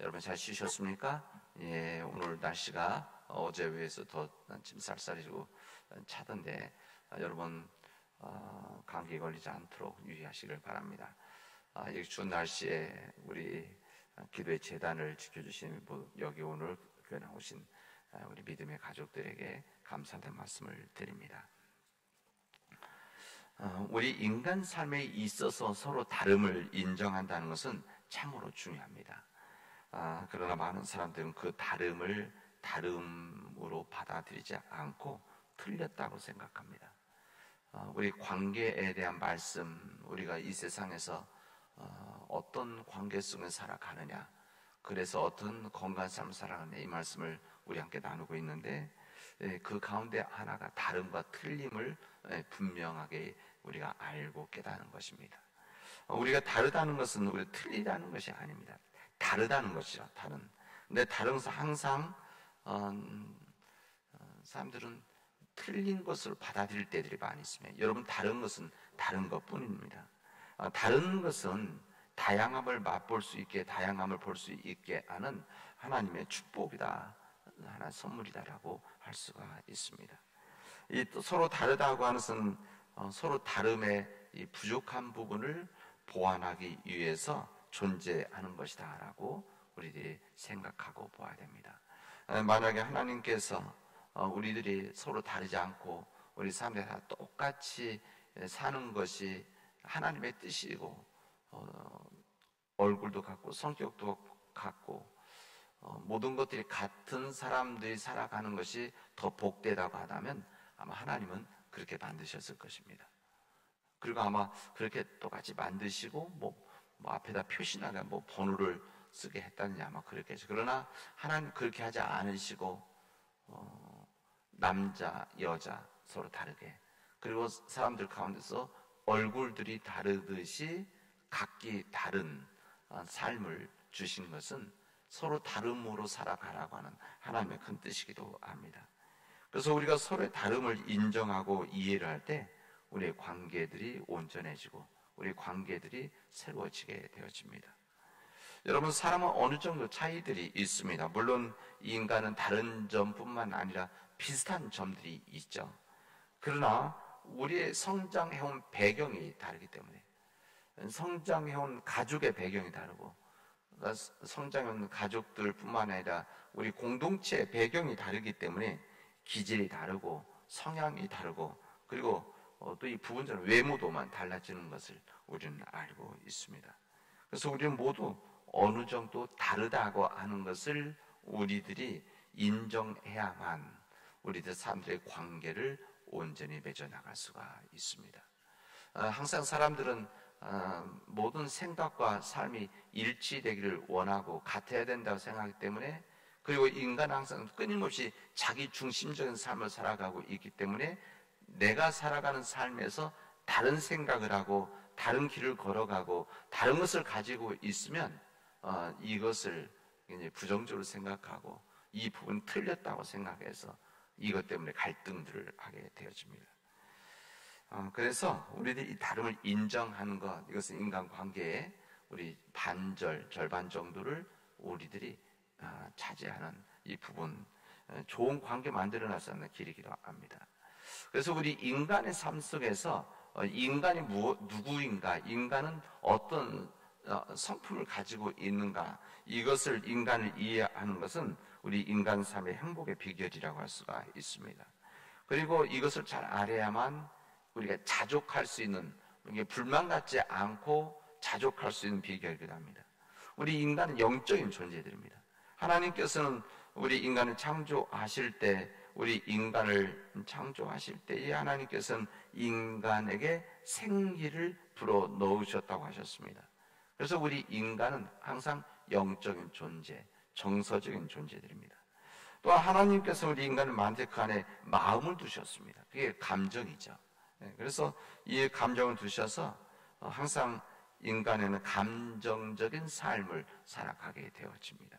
여러분 잘 쉬셨습니까? 예, 오늘 날씨가 어제에 비해서 더 지금 쌀쌀해지고 차던데 여러분 감기 걸리지 않도록 유의하시길 바랍니다. 이 추운 날씨에 우리 기도의 재단을 지켜주신 여기 오늘 교회 나오신 우리 믿음의 가족들에게 감사의 말씀을 드립니다. 우리 인간 삶에 있어서 서로 다름을 인정한다는 것은 참으로 중요합니다. 그러나 많은 사람들은 그 다름을 다름으로 받아들이지 않고 틀렸다고 생각합니다. 우리 관계에 대한 말씀, 우리가 이 세상에서 어떤 관계 속에 살아가느냐, 그래서 어떤 건강한 삶을 살아가느냐, 이 말씀을 우리 함께 나누고 있는데, 그 가운데 하나가 다름과 틀림을 분명하게 우리가 알고 깨닫는 것입니다. 우리가 다르다는 것은 우리가 틀리다는 것이 아닙니다. 다르다는 것이죠. 다른. 근데 다른 것은 항상 사람들은 틀린 것을 받아들일 때들이 많이 있습니다. 여러분, 다른 것은 다른 것뿐입니다. 다른 것은 다양함을 맛볼 수 있게, 다양함을 볼 수 있게 하는 하나님의 축복이다, 하나의 선물이다라고 할 수가 있습니다. 또 서로 다르다고 하는 것은 서로 다름의 이 부족한 부분을 보완하기 위해서 존재하는 것이다 라고 우리들이 생각하고 보아야 됩니다. 만약에 하나님께서 우리들이 서로 다르지 않고 우리 사람들이 다 똑같이 사는 것이 하나님의 뜻이고 얼굴도 같고 성격도 같고 모든 것들이 같은 사람들이 살아가는 것이 더 복되다고 하다면 아마 하나님은 그렇게 만드셨을 것입니다. 그리고 아마 그렇게 똑같이 만드시고 뭐 앞에다 표시나가 번호를 쓰게 했다느니 아마 그렇겠죠. 그러나 하나님 그렇게 하지 않으시고 남자, 여자 서로 다르게, 그리고 사람들 가운데서 얼굴들이 다르듯이 각기 다른 삶을 주신 것은 서로 다름으로 살아가라고 하는 하나님의 큰 뜻이기도 합니다. 그래서 우리가 서로의 다름을 인정하고 이해를 할 때 우리의 관계들이 온전해지고 우리 관계들이 새로워지게 되어집니다. 여러분, 사람은 어느 정도 차이들이 있습니다. 물론 이 인간은 다른 점뿐만 아니라 비슷한 점들이 있죠. 그러나 우리의 성장해온 배경이 다르기 때문에, 성장해온 가족의 배경이 다르고, 성장해온 가족들뿐만 아니라 우리 공동체의 배경이 다르기 때문에 기질이 다르고 성향이 다르고, 그리고 또 이 부분적으로 외모도만 달라지는 것을 우리는 알고 있습니다. 그래서 우리는 모두 어느 정도 다르다고 하는 것을 우리들이 인정해야만 우리들 사람들의 관계를 온전히 맺어나갈 수가 있습니다. 항상 사람들은 모든 생각과 삶이 일치되기를 원하고 같아야 된다고 생각하기 때문에, 그리고 인간은 항상 끊임없이 자기 중심적인 삶을 살아가고 있기 때문에 내가 살아가는 삶에서 다른 생각을 하고 다른 길을 걸어가고 다른 것을 가지고 있으면 이것을 이제 부정적으로 생각하고 이 부분 틀렸다고 생각해서 이것 때문에 갈등들을 하게 되어집니다. 그래서 우리들이 이 다름을 인정하는 것, 이것은 인간관계의 우리 절반 정도를 우리들이 차지하는 이 부분, 좋은 관계 만들어 놨다는 길이기도 합니다. 그래서 우리 인간의 삶 속에서 인간이 누구인가, 인간은 어떤 성품을 가지고 있는가, 이것을 인간을 이해하는 것은 우리 인간 삶의 행복의 비결이라고 할 수가 있습니다. 그리고 이것을 잘 알아야만 우리가 자족할 수 있는, 불만 갖지 않고 자족할 수 있는 비결이기도 합니다. 우리 인간은 영적인 존재들입니다. 하나님께서는 우리 인간을 창조하실 때, 우리 인간을 창조하실 때에 하나님께서는 인간에게 생기를 불어 넣으셨다고 하셨습니다. 그래서 우리 인간은 항상 영적인 존재, 정서적인 존재들입니다. 또 하나님께서 우리 인간을 만들 그 안에 마음을 두셨습니다. 그게 감정이죠. 그래서 이 감정을 두셔서 항상 인간에는 감정적인 삶을 살아가게 되어집니다.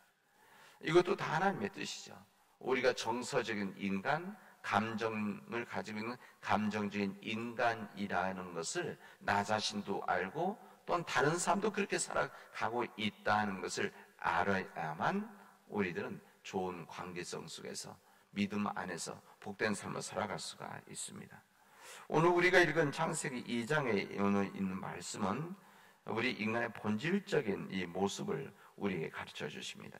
이것도 다 하나님의 뜻이죠. 우리가 정서적인 인간, 감정을 가지고 있는 감정적인 인간이라는 것을 나 자신도 알고 또한 다른 사람도 그렇게 살아가고 있다는 것을 알아야만 우리들은 좋은 관계성 속에서 믿음 안에서 복된 삶을 살아갈 수가 있습니다. 오늘 우리가 읽은 창세기 2장에 오늘 있는 말씀은 우리 인간의 본질적인 이 모습을 우리에게 가르쳐 주십니다.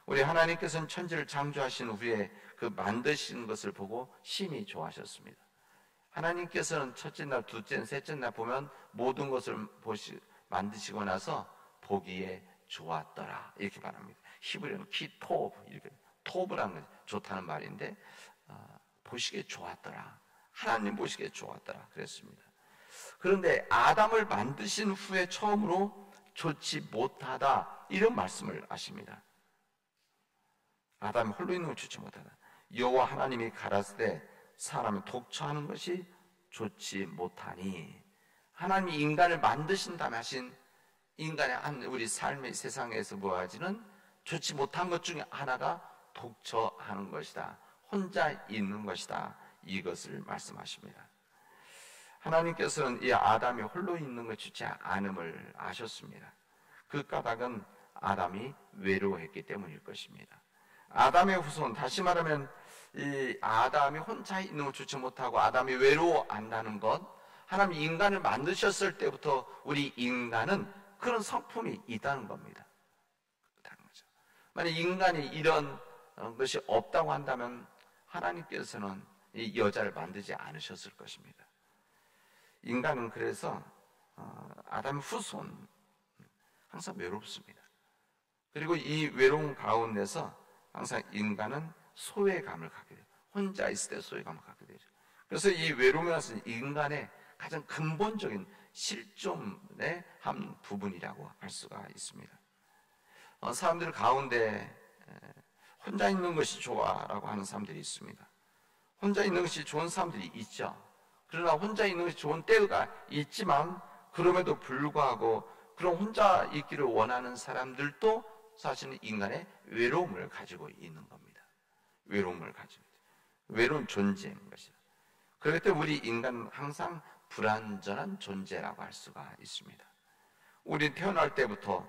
우리 하나님께서는 천지를 창조하신 후에 그 만드신 것을 보고 심히 좋아하셨습니다. 하나님께서는 첫째 날, 둘째 날, 셋째 날 보면 모든 것을 만드시고 나서 보기에 좋았더라 이렇게 말합니다. 히브리어는 키토브, 이렇게 토브라는 건 좋다는 말인데 보시기에 좋았더라. 하나님 보시기에 좋았더라 그랬습니다. 그런데 아담을 만드신 후에 처음으로 좋지 못하다 이런 말씀을 하십니다. 아담이 홀로 있는 걸 좋지 못하다. 여호와 하나님이 가라사대 사람을 독처하는 것이 좋지 못하니, 하나님이 인간을 만드신 다음에 하신 인간의 한 우리 삶의 세상에서 모아지는 좋지 못한 것 중에 하나가 독처하는 것이다, 혼자 있는 것이다, 이것을 말씀하십니다. 하나님께서는 이 아담이 홀로 있는 것 좋지 않음을 아셨습니다. 그 까닭은 아담이 외로워했기 때문일 것입니다. 아담의 후손, 다시 말하면 이 아담이 혼자 있는 걸 좋지 못하고 아담이 외로워한다는 것, 하나님이 인간을 만드셨을 때부터 우리 인간은 그런 성품이 있다는 겁니다. 만약 인간이 이런 것이 없다고 한다면 하나님께서는 이 여자를 만들지 않으셨을 것입니다. 인간은 그래서 아담의 후손 항상 외롭습니다. 그리고 이 외로움 가운데서 항상 인간은 소외감을 갖게 돼요. 혼자 있을 때 소외감을 갖게 되죠. 그래서 이 외로움은 인간의 가장 근본적인 실존의 한 부분이라고 할 수가 있습니다. 사람들 가운데 혼자 있는 것이 좋아라고 하는 사람들이 있습니다. 혼자 있는 것이 좋은 사람들이 있죠. 그러나 혼자 있는 것이 좋은 때가 있지만 그럼에도 불구하고 그런 혼자 있기를 원하는 사람들도 사실은 인간의 외로움을 가지고 있는 겁니다. 외로움을 가지고 있죠. 외로운 존재인 것이죠. 그렇기 때문에 우리 인간은 항상 불완전한 존재라고 할 수가 있습니다. 우리 태어날 때부터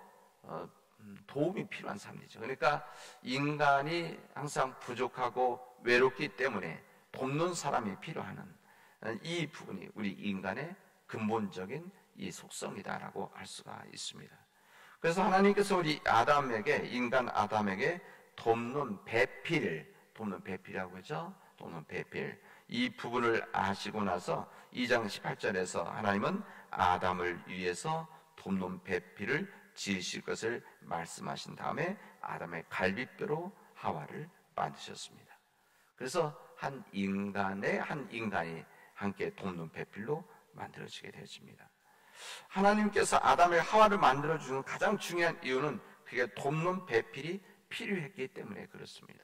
도움이 필요한 사람이죠. 그러니까 인간이 항상 부족하고 외롭기 때문에 돕는 사람이 필요한 이 부분이 우리 인간의 근본적인 이 속성이다라고 할 수가 있습니다. 그래서 하나님께서 우리 아담에게, 인간 아담에게 돕는 배필이라고 하죠. 돕는 배필, 이 부분을 아시고 나서 2장 18절에서 하나님은 아담을 위해서 돕는 배필을 지으실 것을 말씀하신 다음에 아담의 갈비뼈로 하와를 만드셨습니다. 그래서 한 인간이 함께 돕는 배필로 만들어지게 되었습니다. 하나님께서 아담의 하와를 만들어주는 가장 중요한 이유는 그게 돕는 배필이 필요했기 때문에 그렇습니다.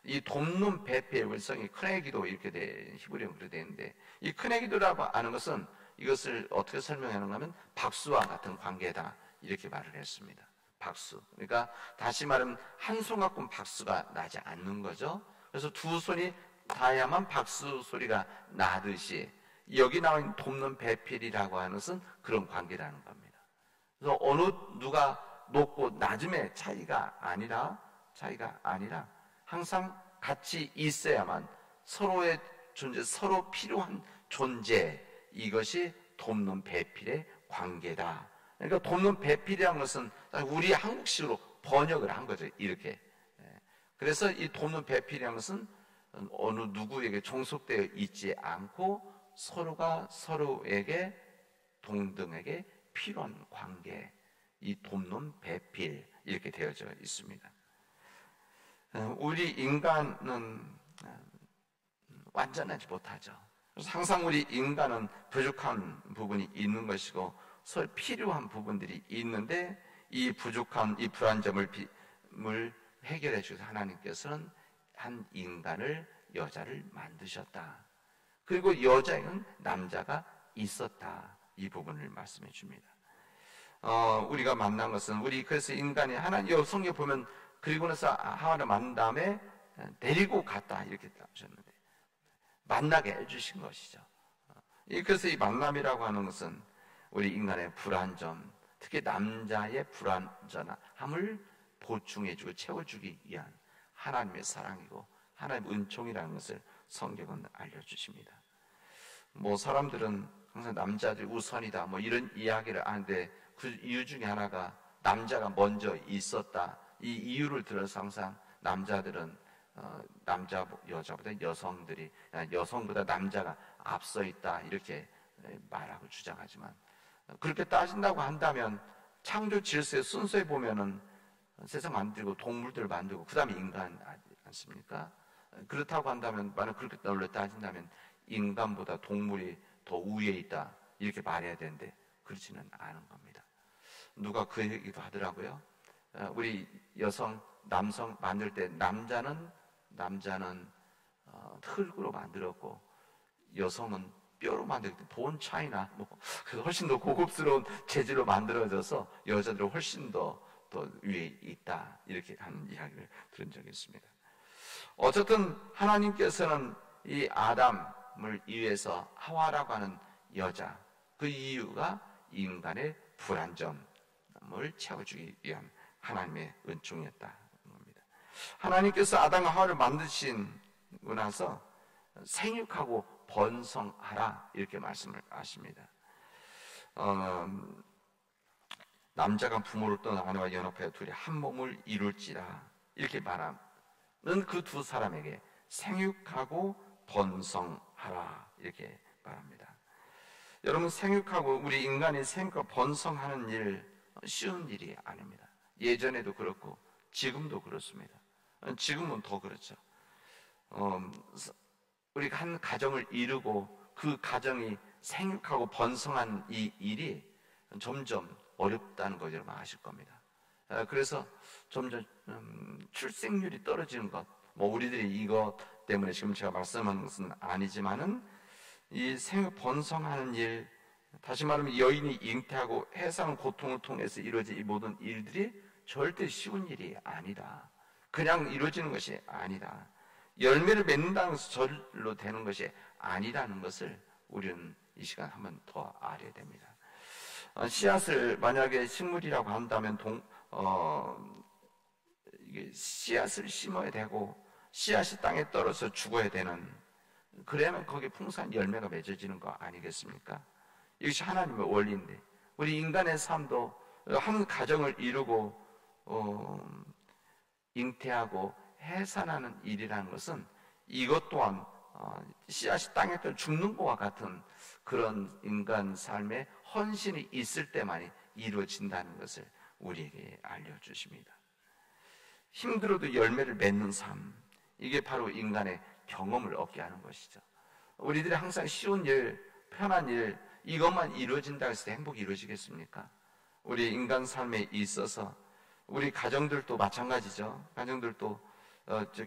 이 돕는 배필, 원성이 크네기도 이렇게 돼, 히브리어로 그렇게 되는데, 이 크네기도라고 하는 것은 이것을 어떻게 설명하는가 하면 박수와 같은 관계다 이렇게 말을 했습니다. 박수. 그러니까 다시 말하면 한 손 갖고는 박수가 나지 않는 거죠. 그래서 두 손이 닿아야만 박수 소리가 나듯이 여기 나와 있는 돕는 배필이라고 하는 것은 그런 관계라는 겁니다. 그래서 누가 높고 낮음의 차이가 아니라 항상 같이 있어야만 서로의 존재, 서로 필요한 존재, 이것이 돕는 배필의 관계다. 그러니까 돕는 배필이라는 것은 우리 한국식으로 번역을 한 거죠. 이렇게. 그래서 이 돕는 배필이라는 것은 어느 누구에게 종속되어 있지 않고 서로가 서로에게 동등에게 필요한 관계, 이 돕는 배필 이렇게 되어져 있습니다. 우리 인간은 완전하지 못하죠. 그래서 항상 우리 인간은 부족한 부분이 있는 것이고 서로 필요한 부분들이 있는데 이 부족함, 이 불완전을 해결해 주셔서 하나님께서는 한 인간을, 여자를 만드셨다. 그리고 여자에는 남자가 있었다. 이 부분을 말씀해 줍니다. 우리가 만난 것은 그래서 인간이 하나님 성경에 보면 그리고 나서 하와를 만난 다음에 데리고 갔다 이렇게 하셨는데 만나게 해주신 것이죠. 그래서 이 만남이라고 하는 것은 우리 인간의 불완전, 특히 남자의 불완전함을 보충해주고 채워주기 위한 하나님의 사랑이고 하나님의 은총이라는 것을 성경은 알려주십니다. 뭐 사람들은 항상 남자들이 우선이다 뭐 이런 이야기를 하는데 그 이유 중에 하나가 남자가 먼저 있었다, 이 이유를 들어서 항상 남자들은 여자보다 여성보다 남자가 앞서 있다 이렇게 말하고 주장하지만, 그렇게 따진다고 한다면 창조 질서의 순서에 보면은 세상 만들고 동물들 만들고 그 다음에 인간 않습니까? 그렇다고 한다면, 만약 그렇게 널려 따진다면 인간보다 동물이 더 우위에 있다 이렇게 말해야 되는데 그렇지는 않은 겁니다. 누가 그 얘기도 하더라고요. 우리 남성 만들 때 남자는 흙으로 만들었고 여성은 뼈로 만들기 때문에 본 차이나 훨씬 더 고급스러운 재질로 만들어져서 여자들은 훨씬 더 위에 있다 이렇게 하는 이야기를 들은 적이 있습니다. 어쨌든 하나님께서는 이 아담을 위해서 하와라고 하는 여자, 그 이유가 인간의 불완전을 채워주기 위한 하나님의 은총이었다는 겁니다. 하나님께서 아담과 하와를 만드시고 나서 생육하고 번성하라 이렇게 말씀을 하십니다. 남자가 부모를 떠나 아내와 연합하여 둘이 한 몸을 이룰지라 이렇게 말하는 그 두 사람에게 생육하고 번성하라 이렇게 말합니다. 여러분, 생육하고 우리 인간이 생육하고 번성하는 일 쉬운 일이 아닙니다. 예전에도 그렇고 지금도 그렇습니다. 지금은 더 그렇죠. 우리가 한 가정을 이루고 그 가정이 생육하고 번성한 이 일이 점점 어렵다는 거 여러분 아실 겁니다. 그래서 점점 출생률이 떨어지는 것, 우리들이 이것 때문에 지금 제가 말씀하는 것은 아니지만은 이 생육 번성하는 일, 다시 말하면 여인이 잉태하고 해상의 고통을 통해서 이루어진 이 모든 일들이 절대 쉬운 일이 아니다. 그냥 이루어지는 것이 아니다. 열매를 맺는다는 것은 절로 되는 것이 아니라는 것을 우리는 이 시간 한번 더 알아야 됩니다. 씨앗을 만약에 식물이라고 한다면 이게 씨앗을 심어야 되고 씨앗이 땅에 떨어져 죽어야 되는, 그래야만 거기에 풍성한 열매가 맺어지는 거 아니겠습니까? 이것이 하나님의 원리인데 우리 인간의 삶도 한 가정을 이루고 잉태하고 해산하는 일이라는 것은 이것 또한 씨앗이 땅에 떨어져 죽는 것과 같은 그런 인간 삶의 헌신이 있을 때만이 이루어진다는 것을 우리에게 알려주십니다. 힘들어도 열매를 맺는 삶, 이게 바로 인간의 경험을 얻게 하는 것이죠. 우리들이 항상 쉬운 일, 편한 일, 이것만 이루어진다고 해서 행복이 이루어지겠습니까? 우리 인간 삶에 있어서 우리 가정들도 마찬가지죠. 가정들도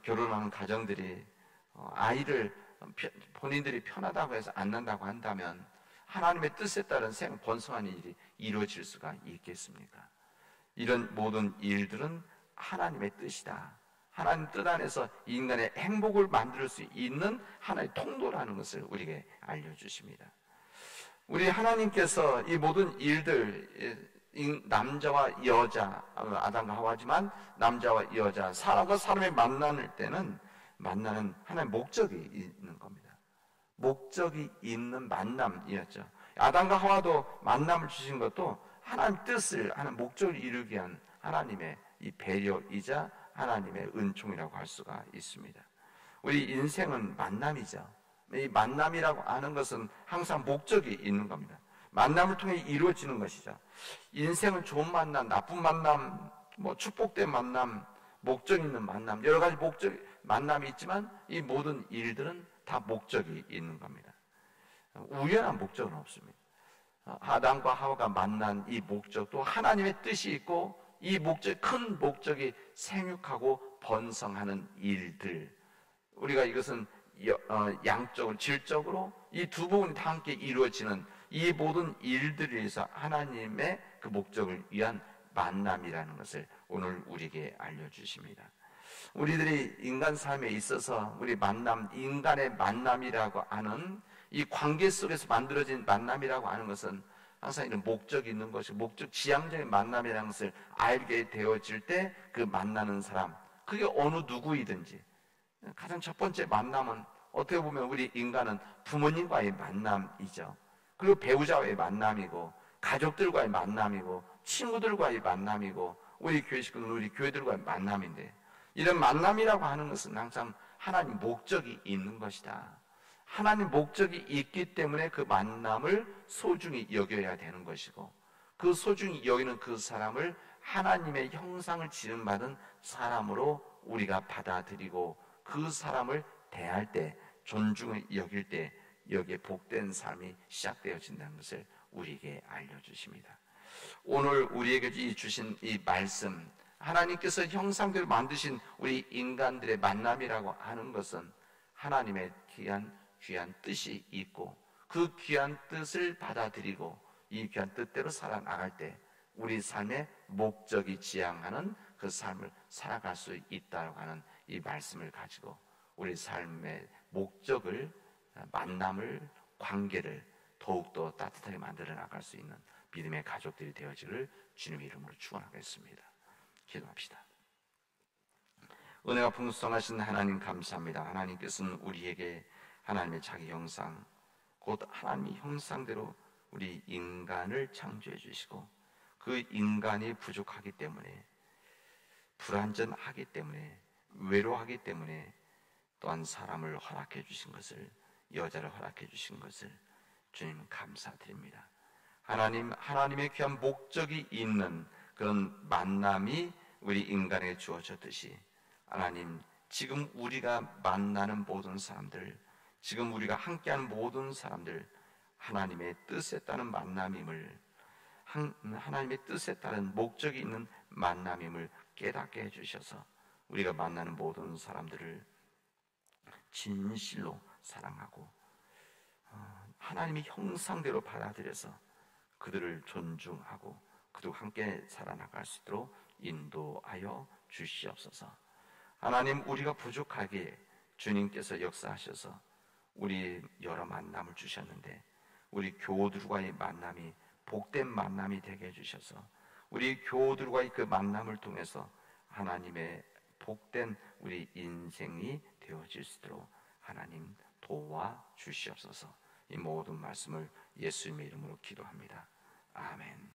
결혼하는 가정들이 아이를 본인들이 편하다고 해서 안 낳는다고 한다면 하나님의 뜻에 따른 번성한 일이 이루어질 수가 있겠습니까? 이런 모든 일들은 하나님의 뜻이다. 하나님 뜻 안에서 인간의 행복을 만들 수 있는 하나의 통로라는 것을 우리에게 알려주십니다. 우리 하나님께서 이 모든 일들, 남자와 여자, 아담과 하와지만 남자와 여자, 사람과 사람의 만나는 때는 만나는 하나의 목적이 있는 겁니다. 목적이 있는 만남이었죠. 아담과 하와도 만남을 주신 것도 하나님 뜻을, 하나님 목적을 이루기 위한 하나님의 이 배려이자 하나님의 은총이라고 할 수가 있습니다. 우리 인생은 만남이죠. 이 만남이라고 하는 것은 항상 목적이 있는 겁니다. 만남을 통해 이루어지는 것이죠. 인생은 좋은 만남, 나쁜 만남, 축복된 만남, 목적 있는 만남, 여러 가지 만남이 있지만 이 모든 일들은 다 목적이 있는 겁니다. 우연한 목적은 없습니다. 아담과 하와가 만난 이 목적도 하나님의 뜻이 있고 이 큰 목적이 생육하고 번성하는 일들, 우리가 이것은 양적으로, 질적으로 이 두 부분이 다 함께 이루어지는 이 모든 일들에 의해서 하나님의 그 목적을 위한 만남이라는 것을 오늘 우리에게 알려주십니다. 우리들이 인간 삶에 있어서 우리 인간의 만남이라고 하는 이 관계 속에서 만들어진 만남이라고 하는 것은 항상 이런 목적이 있는 것이 목적 지향적인 만남이라는 것을 알게 되어질 때 그 만나는 사람, 그게 어느 누구이든지 가장 첫 번째 만남은 어떻게 보면 우리 인간은 부모님과의 만남이죠. 그리고 배우자와의 만남이고 가족들과의 만남이고 친구들과의 만남이고 우리 교회 식구는 우리 교회들과의 만남인데, 이런 만남이라고 하는 것은 항상 하나님 목적이 있는 것이다. 하나님 목적이 있기 때문에 그 만남을 소중히 여겨야 되는 것이고, 그 소중히 여기는 그 사람을 하나님의 형상을 지음받은 사람으로 우리가 받아들이고 그 사람을 대할 때, 존중을 여길 때 여기에 복된 삶이 시작되어진다는 것을 우리에게 알려주십니다. 오늘 우리에게 주신 이 말씀, 하나님께서 형상대로 만드신 우리 인간들의 만남이라고 하는 것은 하나님의 귀한 뜻이 있고, 그 귀한 뜻을 받아들이고 이 귀한 뜻대로 살아나갈 때 우리 삶의 목적이 지향하는 그 삶을 살아갈 수 있다고 하는 이 말씀을 가지고 우리 삶의 목적을, 만남을, 관계를 더욱더 따뜻하게 만들어 나갈 수 있는 믿음의 가족들이 되어지기를 주님의 이름으로 축원하겠습니다. 기도합시다. 은혜가 풍성하신 하나님 감사합니다. 하나님께서는 우리에게 하나님의 자기 형상, 곧 하나님의 형상대로 우리 인간을 창조해 주시고, 그 인간이 부족하기 때문에, 불완전하기 때문에, 외로워하기 때문에 또한 사람을 허락해 주신 것을, 여자를 허락해 주신 것을 주님 감사드립니다. 하나님의 귀한 목적이 있는 그런 만남이 우리 인간에게 주어졌듯이, 하나님, 지금 우리가 만나는 모든 사람들, 지금 우리가 함께하는 모든 사람들, 하나님의 뜻에 따른 만남임을, 하나님의 뜻에 따른 목적이 있는 만남임을 깨닫게 해주셔서 우리가 만나는 모든 사람들을 진실로 사랑하고 하나님의 형상대로 받아들여서 그들을 존중하고 그들과 함께 살아나갈 수 있도록 인도하여 주시옵소서. 하나님, 우리가 부족하기에 주님께서 역사하셔서 우리 여러 만남을 주셨는데, 우리 교우들과의 만남이 복된 만남이 되게 해주셔서 우리 교우들과의 그 만남을 통해서 하나님의 복된 우리 인생이 되어질 수 있도록 하나님 도와주시옵소서. 이 모든 말씀을 예수님의 이름으로 기도합니다. 아멘.